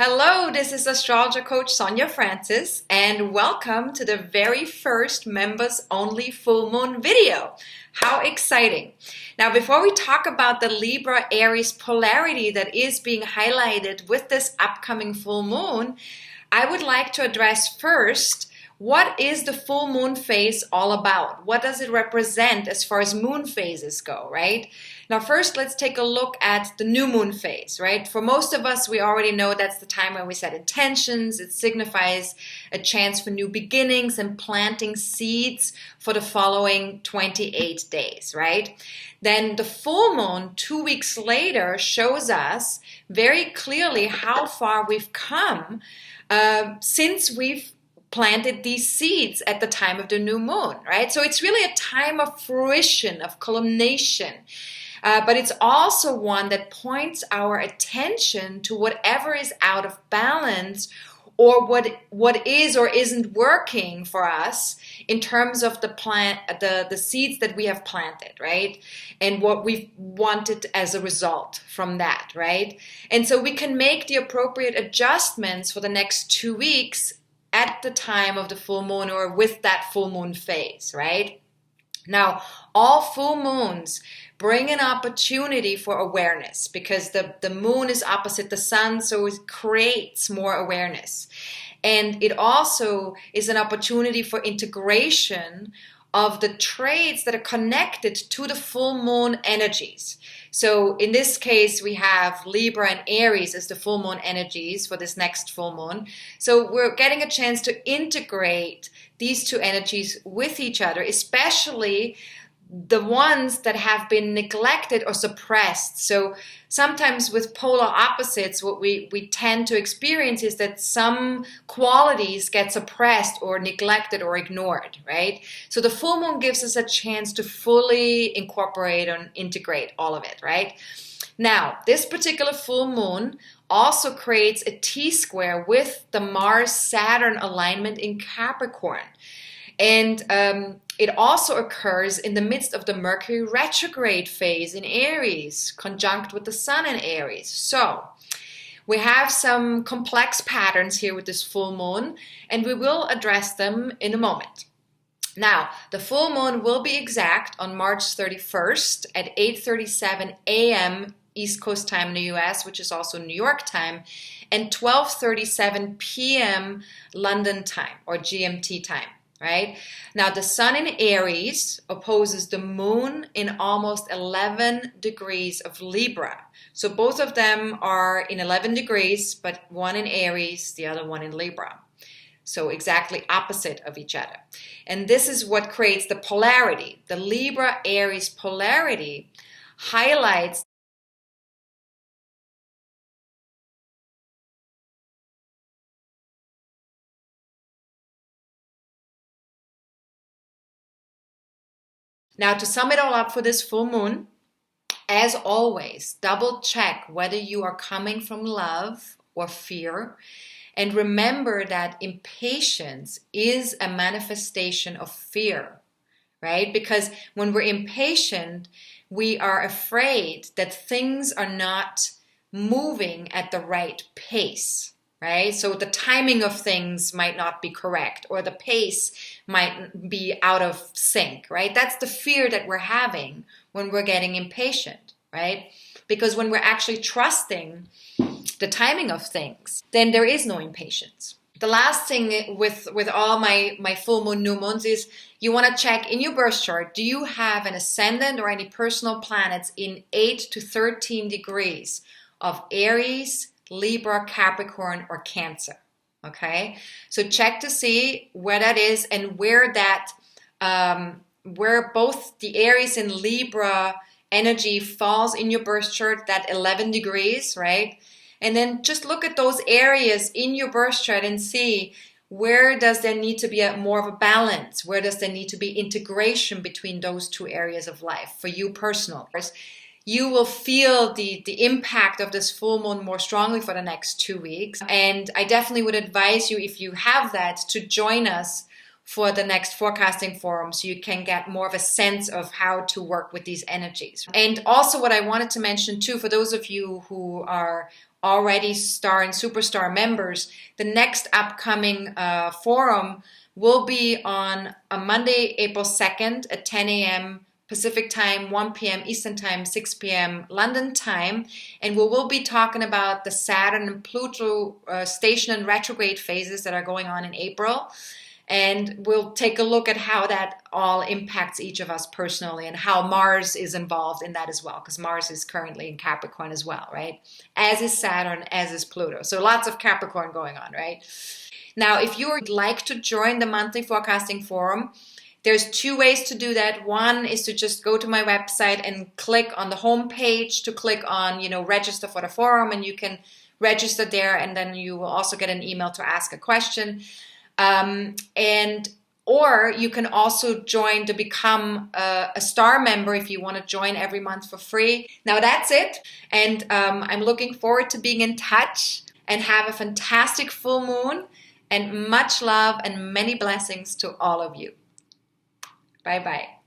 Hello, this is AstrologerCoach Sonja Francis, and welcome to the very first members-only full moon video. How exciting! Now, before we talk about the Libra-Aries polarity that is being highlighted with this upcoming full moon, I would like to address first, what is the full moon phase all about? What does it represent as far as moon phases go, right? Now, first, let's take a look at the new moon phase, right? For most of us, we already know that's the time when we set intentions. It signifies a chance for new beginnings and planting seeds for the following 28 days, right? Then the full moon 2 weeks later shows us very clearly how far we've come since we've planted these seeds at the time of the new moon, right? So it's really a time of fruition, of culmination. But it's also one that points our attention to whatever is out of balance or what is or isn't working for us in terms of the seeds that we have planted, right? And what we've wanted as a result from that, right? And so we can make the appropriate adjustments for the next 2 weeks at the time of the full moon or with that full moon phase, right? Now, all full moons bring an opportunity for awareness because the moon is opposite the sun, so it creates more awareness. And it also is an opportunity for integration of the traits that are connected to the full moon energies. So in this case, we have Libra and Aries as the full moon energies for this next full moon. So we're getting a chance to integrate these two energies with each other, especially the ones that have been neglected or suppressed. So sometimes with polar opposites, what we tend to experience is that some qualities get suppressed or neglected or ignored, right? So the full moon gives us a chance to fully incorporate and integrate all of it, right? Now, this particular full moon also creates a T-square with the Mars-Saturn alignment in Capricorn. And it also occurs in the midst of the Mercury retrograde phase in Aries, conjunct with the Sun in Aries. So we have some complex patterns here with this full moon, and we will address them in a moment. Now, the full moon will be exact on March 31st at 8:37 a.m. East Coast time in the US, which is also New York time, and 12:37 p.m. London time or GMT time. Right? Now, the sun in Aries opposes the moon in almost 11 degrees of Libra. So both of them are in 11 degrees, but one in Aries, the other one in Libra. So exactly opposite of each other. And this is what creates the polarity. The Libra-Aries polarity highlights Now, to sum it all up for this full moon, as always, double check whether you are coming from love or fear. And remember that impatience is a manifestation of fear, right? Because when we're impatient, we are afraid that things are not moving at the right pace. Right? So the timing of things might not be correct, or the pace might be out of sync, right? That's the fear that we're having when we're getting impatient, right? Because when we're actually trusting the timing of things, then there is no impatience. The last thing with all my full moon, new moons is you want to check in your birth chart, do you have an ascendant or any personal planets in 8 to 13 degrees of Aries, Libra, Capricorn, or Cancer, okay? So check to see where that is and where that, where both the Aries and Libra energy falls in your birth chart, that 11 degrees, right? And then just look at those areas in your birth chart and see where does there need to be more of a balance? Where does there need to be integration between those two areas of life for you personally? You will feel the impact of this full moon more strongly for the next 2 weeks. And I definitely would advise you, if you have that, to join us for the next forecasting forum so you can get more of a sense of how to work with these energies. And also what I wanted to mention too, for those of you who are already star and superstar members, the next upcoming forum will be on a Monday, April 2nd at 10 a.m. Pacific time, 1 p.m. Eastern time, 6 p.m. London time. And we will be talking about the Saturn and Pluto station and retrograde phases that are going on in April. And we'll take a look at how that all impacts each of us personally and how Mars is involved in that as well, because Mars is currently in Capricorn as well, right? As is Saturn, as is Pluto. So lots of Capricorn going on, right? Now, if you would like to join the monthly forecasting forum, there's two ways to do that. One is to just go to my website and click on the home page to click on, register for the forum, and you can register there, and then you will also get an email to ask a question. Or you can also join to become a star member if you want to join every month for free. Now that's it. And I'm looking forward to being in touch, and have a fantastic full moon, and much love and many blessings to all of you. Bye-bye.